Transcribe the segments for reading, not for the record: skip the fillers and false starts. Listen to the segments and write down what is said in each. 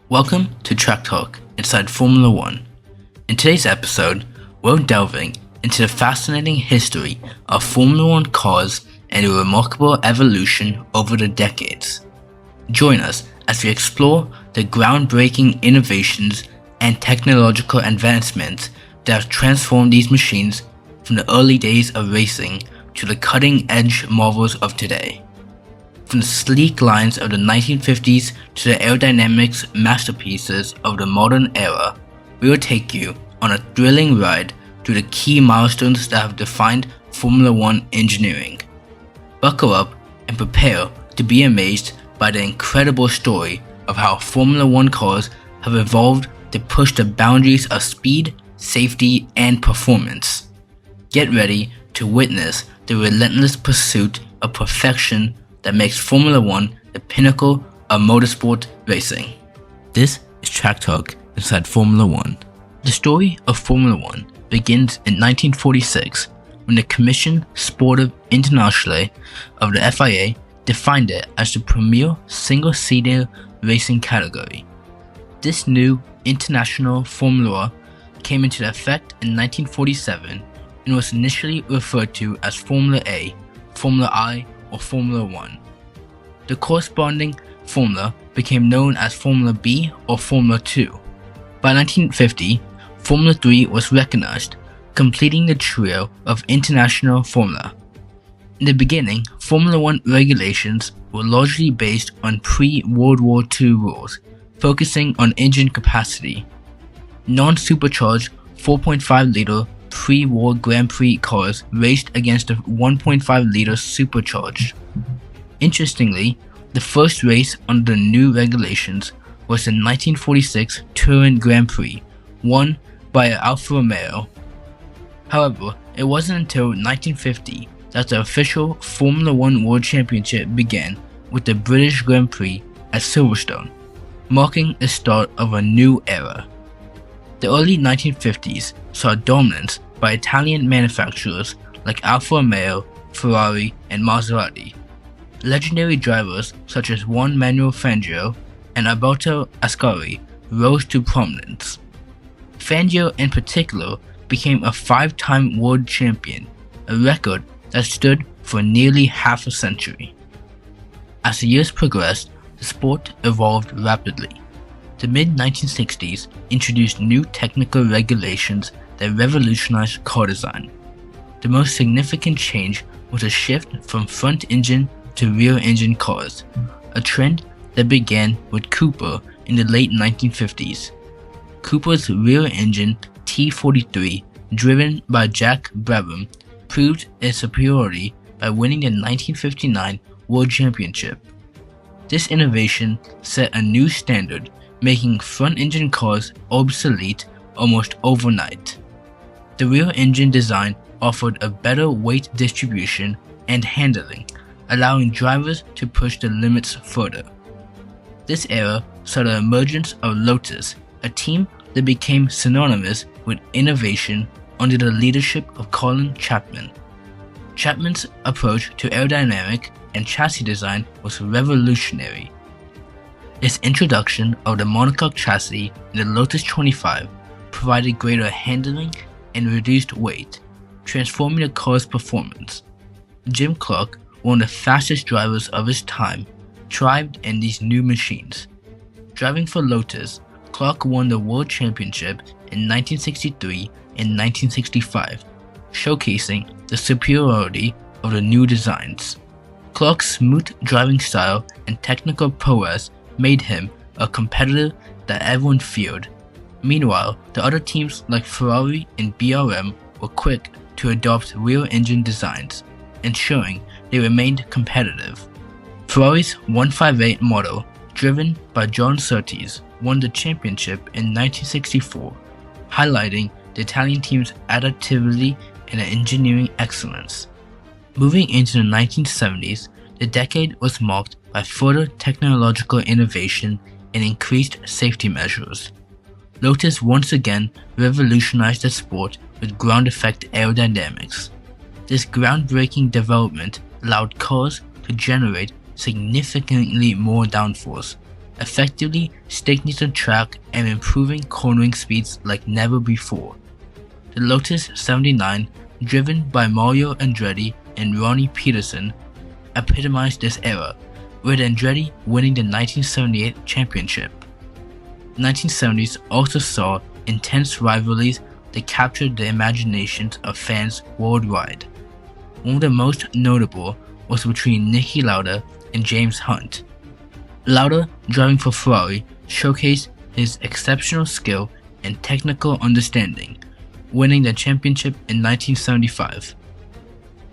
Welcome to Track Talk inside Formula One. In today's episode, we're delving into the fascinating history of Formula One cars and their remarkable evolution over the decades. Join us as we explore the groundbreaking innovations and technological advancements that have transformed these machines from the early days of racing to the cutting-edge marvels of today. From the sleek lines of the 1950s to the aerodynamics masterpieces of the modern era, we will take you on a thrilling ride through the key milestones that have defined Formula One engineering. Buckle up and prepare to be amazed by the incredible story of how Formula One cars have evolved to push the boundaries of speed, safety, and performance. Get ready to witness the relentless pursuit of perfection that makes Formula One the pinnacle of motorsport racing. This is Track Talk inside Formula One. The story of Formula One begins in 1946 when the Commission Sportive Internationale of the FIA defined it as the premier single-seater racing category. This new international formula came into effect in 1947 and was initially referred to as Formula A, Formula I, or Formula One. The corresponding formula became known as Formula B or Formula 2. By 1950, Formula 3 was recognized, completing the trio of international formula. In the beginning, Formula One regulations were largely based on pre-World War II rules, focusing on engine capacity. Non-supercharged 4.5-liter pre-war Grand Prix cars raced against the 1.5-liter supercharged. Interestingly, the first race under the new regulations was the 1946 Turin Grand Prix, won by Alfa Romeo. However, it wasn't until 1950 that the official Formula One World Championship began with the British Grand Prix at Silverstone, marking the start of a new era. The early 1950s saw dominance by Italian manufacturers like Alfa Romeo, Ferrari, and Maserati. Legendary drivers such as Juan Manuel Fangio and Alberto Ascari rose to prominence. Fangio in particular became a 5-time world champion, a record that stood for nearly half a century. As the years progressed, the sport evolved rapidly. The mid-1960s introduced new technical regulations that revolutionized car design. The most significant change was a shift from front-engine to rear-engine cars, a trend that began with Cooper in the late 1950s. Cooper's rear-engine T43, driven by Jack Brabham, proved its superiority by winning the 1959 World Championship. This innovation set a new standard, making front-engine cars obsolete almost overnight. The rear-engine design offered a better weight distribution and handling, allowing drivers to push the limits further. This era saw the emergence of Lotus, a team that became synonymous with innovation under the leadership of Colin Chapman. Chapman's approach to aerodynamic and chassis design was revolutionary. Its introduction of the monocoque chassis in the Lotus 25 provided greater handling and reduced weight, transforming the car's performance. Jim Clark, one of the fastest drivers of his time, thrived in these new machines. Driving for Lotus, Clark won the World Championship in 1963 and 1965, showcasing the superiority of the new designs. Clark's smooth driving style and technical prowess made him a competitor that everyone feared. Meanwhile, the other teams like Ferrari and BRM were quick to adopt rear-engine designs, ensuring they remained competitive. Ferrari's 158 model, driven by John Surtees, won the championship in 1964, highlighting the Italian team's adaptability and engineering excellence. Moving into the 1970s, the decade was marked by further technological innovation and increased safety measures. Lotus once again revolutionized the sport with ground effect aerodynamics. This groundbreaking development allowed cars to generate significantly more downforce, effectively sticking to the track and improving cornering speeds like never before. The Lotus 79, driven by Mario Andretti and Ronnie Peterson, epitomized this era, with Andretti winning the 1978 championship. The 1970s also saw intense rivalries that captured the imaginations of fans worldwide. One of the most notable was between Niki Lauda and James Hunt. Lauda, driving for Ferrari, showcased his exceptional skill and technical understanding, winning the championship in 1975.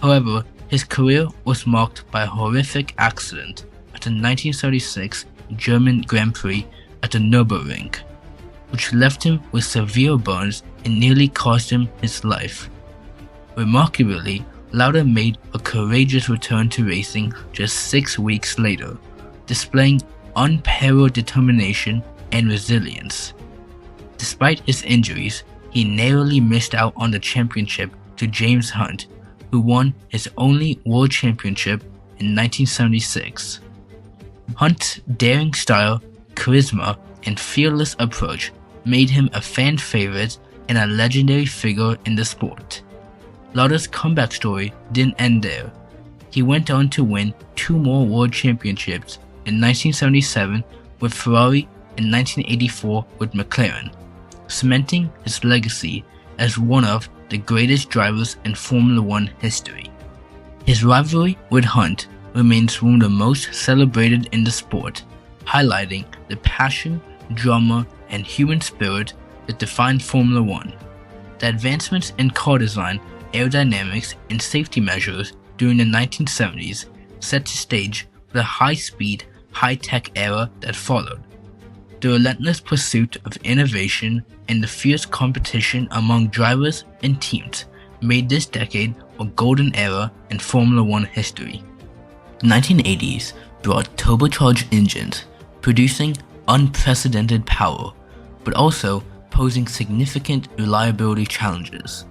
However, his career was marked by a horrific accident at the 1976 German Grand Prix at the Nürburgring, which left him with severe burns and nearly cost him his life. Remarkably, Lauda made a courageous return to racing just 6 weeks later, displaying unparalleled determination and resilience. Despite his injuries, he narrowly missed out on the championship to James Hunt, who won his only world championship in 1976. Hunt's daring style, charisma, and fearless approach made him a fan favorite and a legendary figure in the sport. Lauda's comeback story didn't end there. He went on to win 2 more world championships in 1977 with Ferrari and 1984 with McLaren, cementing his legacy as one of the greatest drivers in Formula One history. His rivalry with Hunt remains one of the most celebrated in the sport, highlighting the passion, drama, and human spirit that define Formula One. The advancements in car design, aerodynamics, and safety measures during the 1970s set the stage for the high-speed, high-tech era that followed. The relentless pursuit of innovation and the fierce competition among drivers and teams made this decade a golden era in Formula One history. The 1980s brought turbocharged engines, producing unprecedented power, but also posing significant reliability challenges.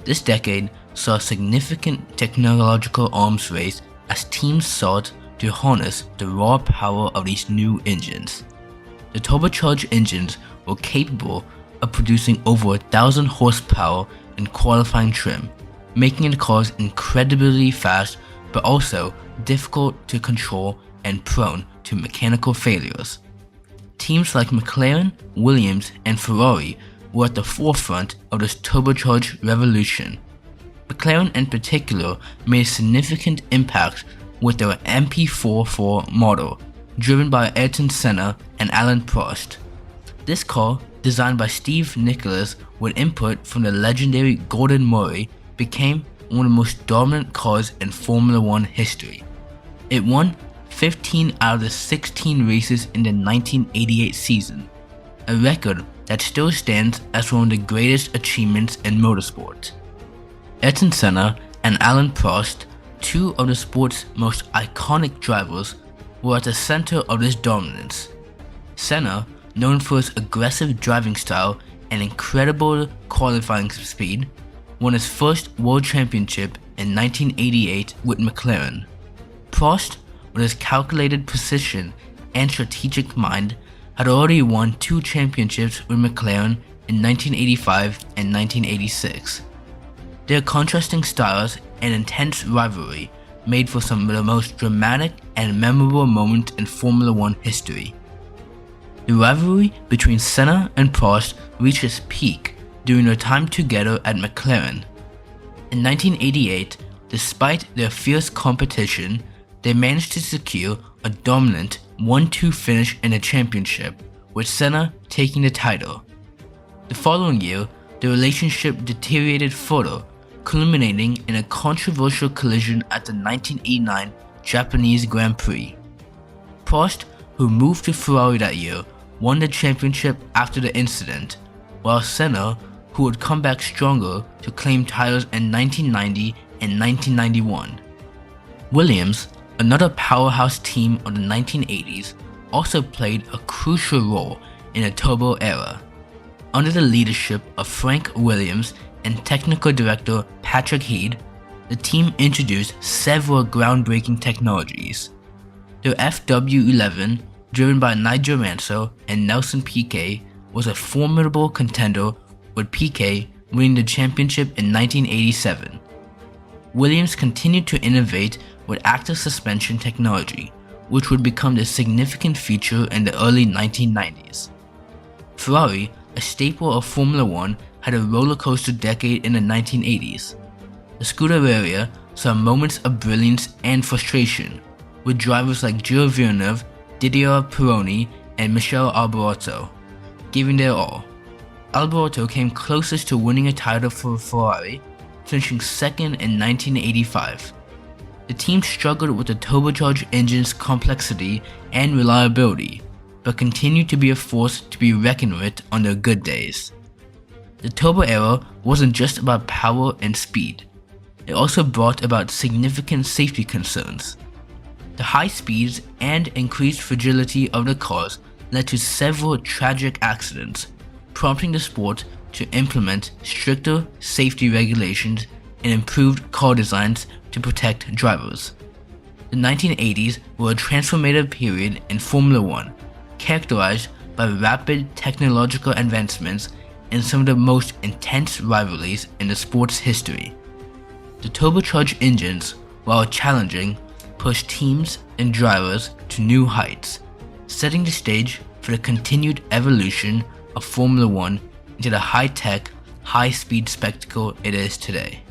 This decade saw a significant technological arms race as teams sought to harness the raw power of these new engines. The turbocharged engines were capable of producing over 1,000 horsepower in qualifying trim, making the cars incredibly fast but also difficult to control and prone to mechanical failures. Teams like McLaren, Williams, and Ferrari were at the forefront of this turbocharged revolution. McLaren in particular made a significant impact with their MP44 model, driven by Ayrton Senna and Alain Prost. This car, designed by Steve Nicholas with input from the legendary Gordon Murray, became one of the most dominant cars in Formula One history. It won 15 out of the 16 races in the 1988 season, a record that still stands as one of the greatest achievements in motorsport. Ayrton Senna and Alain Prost, 2 of the sport's most iconic drivers, were at the center of this dominance. Senna, known for his aggressive driving style and incredible qualifying speed, won his first world championship in 1988 with McLaren. Prost, with his calculated precision and strategic mind, had already won 2 championships with McLaren in 1985 and 1986. Their contrasting styles and intense rivalry made for some of the most dramatic and memorable moments in Formula One history. The rivalry between Senna and Prost reached its peak during their time together at McLaren. In 1988, despite their fierce competition, they managed to secure a dominant 1-2 finish in the championship, with Senna taking the title. The following year, the relationship deteriorated further, culminating in a controversial collision at the 1989 Japanese Grand Prix. Prost, who moved to Ferrari that year, won the championship after the incident, while Senna, who would come back stronger to claim titles in 1990 and 1991. Williams, another powerhouse team of the 1980s, also played a crucial role in the turbo era. Under the leadership of Frank Williams and technical director Patrick Head, the team introduced several groundbreaking technologies. Their FW11 driven by Nigel Mansell and Nelson Piquet, was a formidable contender, with Piquet winning the championship in 1987. Williams continued to innovate with active suspension technology, which would become a significant feature in the early 1990s. Ferrari, a staple of Formula One, had a roller coaster decade in the 1980s. The Scuderia saw moments of brilliance and frustration, with drivers like Gilles Villeneuve, Didier Pironi, and Michele Alboreto giving their all. Alboreto came closest to winning a title for Ferrari, finishing second in 1985. The team struggled with the turbocharged engine's complexity and reliability, but continued to be a force to be reckoned with on their good days. The turbo era wasn't just about power and speed. It also brought about significant safety concerns. The high speeds and increased fragility of the cars led to several tragic accidents, prompting the sport to implement stricter safety regulations and improved car designs to protect drivers. The 1980s were a transformative period in Formula One, characterized by rapid technological advancements and some of the most intense rivalries in the sport's history. The turbocharged engines, while challenging, pushed teams and drivers to new heights, setting the stage for the continued evolution of Formula One into the high-tech, high-speed spectacle it is today.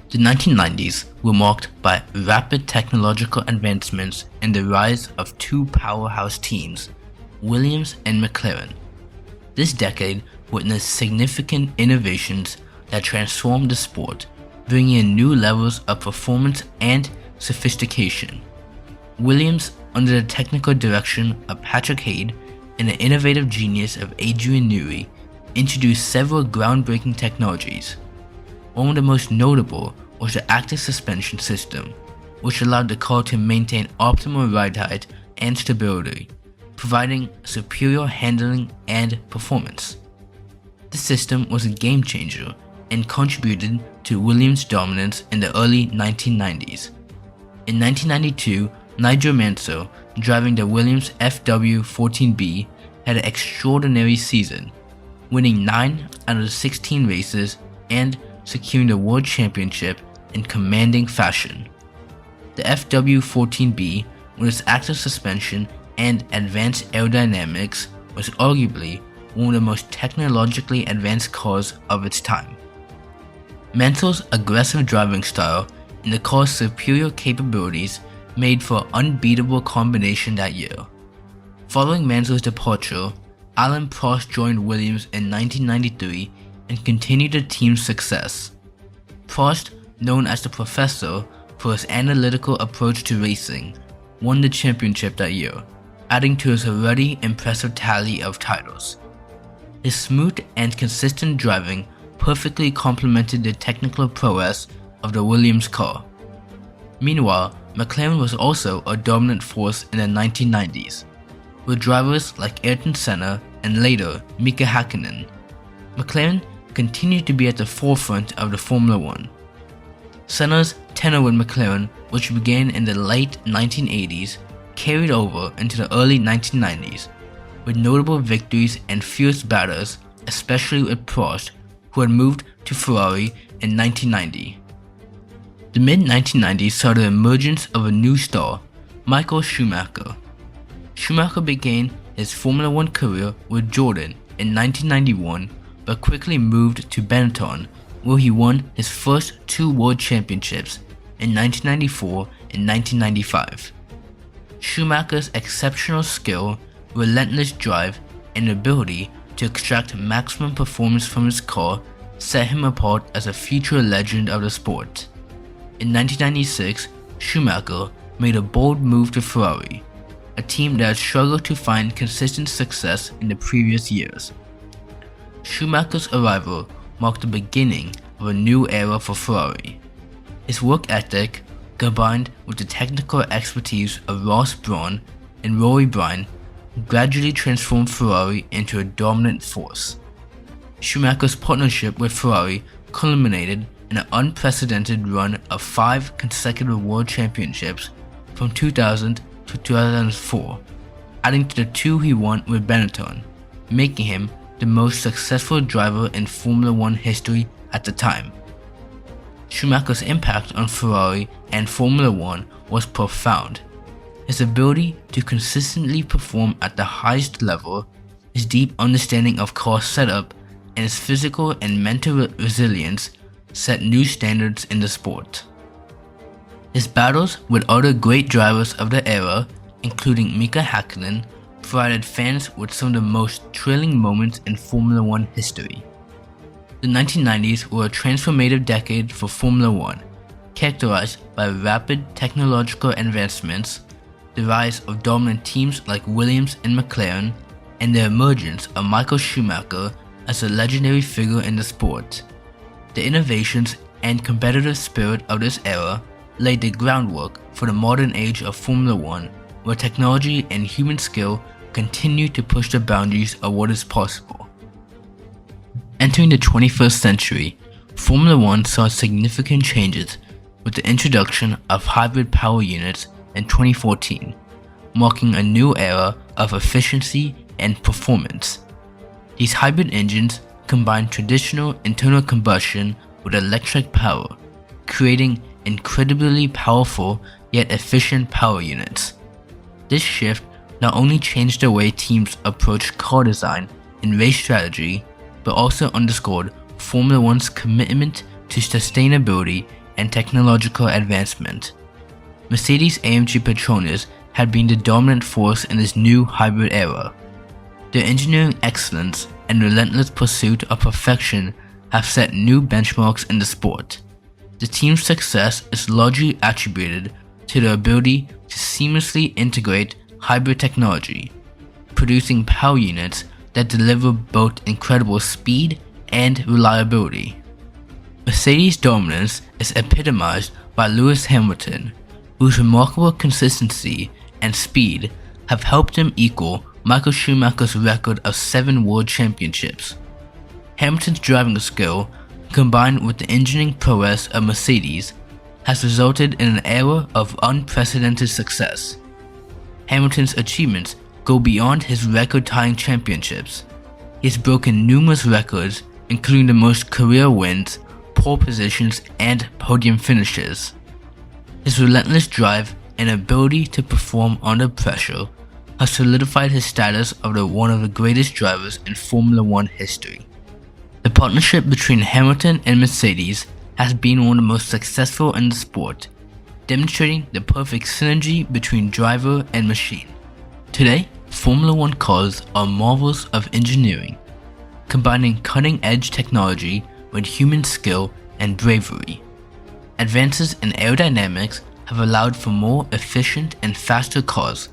The 1990s were marked by rapid technological advancements and the rise of two powerhouse teams, Williams and McLaren. This decade witnessed significant innovations that transformed the sport, bringing in new levels of performance and sophistication. Williams, under the technical direction of Patrick Hayde and the innovative genius of Adrian Newey, introduced several groundbreaking technologies. One of the most notable was the active suspension system, which allowed the car to maintain optimal ride height and stability, providing superior handling and performance. The system was a game changer and contributed to Williams' dominance in the early 1990s. In 1992, Nigel Mansell, driving the Williams FW14B, had an extraordinary season, winning 9 out of the 16 races and securing the World Championship in commanding fashion. The FW14B, with its active suspension and advanced aerodynamics, was arguably one of the most technologically advanced cars of its time. Mansell's aggressive driving style and the car's superior capabilities made for an unbeatable combination that year. Following Mansell's departure, Alain Prost joined Williams in 1993 and continued the team's success. Prost, known as the Professor for his analytical approach to racing, won the championship that year, adding to his already impressive tally of titles. His smooth and consistent driving perfectly complemented the technical prowess of the Williams car. Meanwhile, McLaren was also a dominant force in the 1990s, with drivers like Ayrton Senna and later Mika Häkkinen. McLaren continued to be at the forefront of the Formula One. Senna's tenure with McLaren, which began in the late 1980s, carried over into the early 1990s, with notable victories and fierce battles, especially with Prost, who had moved to Ferrari in 1990. The mid-1990s saw the emergence of a new star, Michael Schumacher. Schumacher began his Formula One career with Jordan in 1991, but quickly moved to Benetton, where he won his first 2 world championships in 1994 and 1995. Schumacher's exceptional skill, relentless drive, and ability to extract maximum performance from his car set him apart as a future legend of the sport. In 1996, Schumacher made a bold move to Ferrari, a team that had struggled to find consistent success in the previous years. Schumacher's arrival marked the beginning of a new era for Ferrari. His work ethic, combined with the technical expertise of Ross Brawn and Rory Bryan, gradually transformed Ferrari into a dominant force. Schumacher's partnership with Ferrari culminated in an unprecedented run of 5 consecutive world championships from 2000 to 2004, adding to the two he won with Benetton, making him the most successful driver in Formula One history at the time. Schumacher's impact on Ferrari and Formula One was profound. His ability to consistently perform at the highest level, his deep understanding of car setup, and his physical and mental resilience set new standards in the sport. His battles with other great drivers of the era, including Mika Häkkinen, provided fans with some of the most thrilling moments in Formula One history. The 1990s were a transformative decade for Formula One, characterized by rapid technological advancements, the rise of dominant teams like Williams and McLaren, and the emergence of Michael Schumacher as a legendary figure in the sport. The innovations and competitive spirit of this era laid the groundwork for the modern age of Formula One, where technology and human skill continue to push the boundaries of what is possible. Entering the 21st century, Formula One saw significant changes with the introduction of hybrid power units in 2014, marking a new era of efficiency and performance. These hybrid engines combine traditional internal combustion with electric power, creating incredibly powerful yet efficient power units. This shift not only changed the way teams approach car design and race strategy, but also underscored Formula One's commitment to sustainability and technological advancement. Mercedes-AMG Petronas had been the dominant force in this new hybrid era. Their engineering excellence and relentless pursuit of perfection have set new benchmarks in the sport. The team's success is largely attributed to their ability to seamlessly integrate hybrid technology, producing power units that deliver both incredible speed and reliability. Mercedes' dominance is epitomized by Lewis Hamilton, whose remarkable consistency and speed have helped him equal Michael Schumacher's record of 7 world championships. Hamilton's driving skill, combined with the engineering prowess of Mercedes, has resulted in an era of unprecedented success. Hamilton's achievements go beyond his record-tying championships. He has broken numerous records, including the most career wins, pole positions, and podium finishes. His relentless drive and ability to perform under pressure has solidified his status of one of the greatest drivers in Formula One history. The partnership between Hamilton and Mercedes has been one of the most successful in the sport, demonstrating the perfect synergy between driver and machine. Today, Formula One cars are marvels of engineering, combining cutting-edge technology with human skill and bravery. Advances in aerodynamics have allowed for more efficient and faster cars,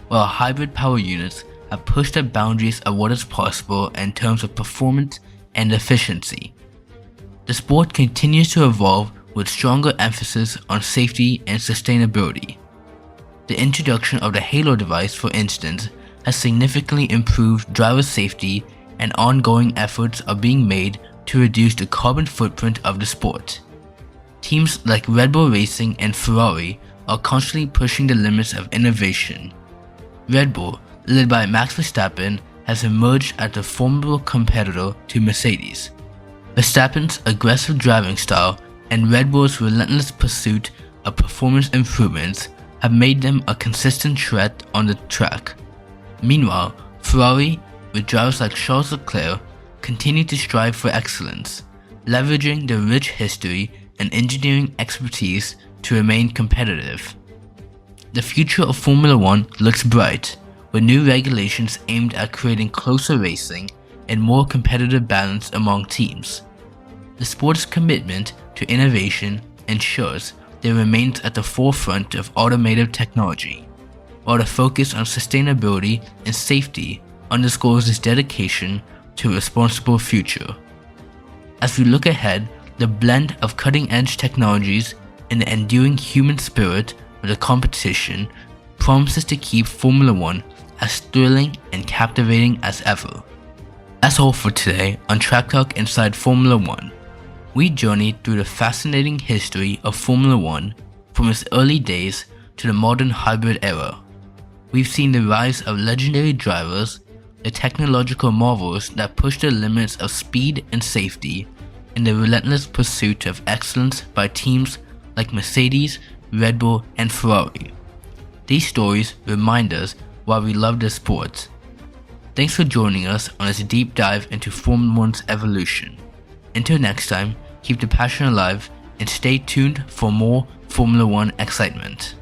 while hybrid power units have pushed the boundaries of what is possible in terms of performance and efficiency. The sport continues to evolve with stronger emphasis on safety and sustainability. The introduction of the Halo device, for instance, has significantly improved driver safety, and ongoing efforts are being made to reduce the carbon footprint of the sport. Teams like Red Bull Racing and Ferrari are constantly pushing the limits of innovation. Red Bull, led by Max Verstappen, has emerged as a formidable competitor to Mercedes. Verstappen's aggressive driving style and Red Bull's relentless pursuit of performance improvements have made them a consistent threat on the track. Meanwhile, Ferrari, with drivers like Charles Leclerc, continue to strive for excellence, leveraging their rich history and engineering expertise to remain competitive. The future of Formula One looks bright, with new regulations aimed at creating closer racing and more competitive balance among teams. The sport's commitment to innovation ensures that it remains at the forefront of automotive technology, while the focus on sustainability and safety underscores its dedication to a responsible future. As we look ahead, the blend of cutting-edge technologies and the enduring human spirit of the competition promises to keep Formula One as thrilling and captivating as ever. That's all for today on Track Talk Inside Formula One. We journeyed through the fascinating history of Formula One from its early days to the modern hybrid era. We've seen the rise of legendary drivers, the technological marvels that push the limits of speed and safety, and the relentless pursuit of excellence by teams like Mercedes, Red Bull, and Ferrari. These stories remind us why we love the sport. Thanks for joining us on this deep dive into Formula 1's evolution. Until next time, keep the passion alive and stay tuned for more Formula 1 excitement.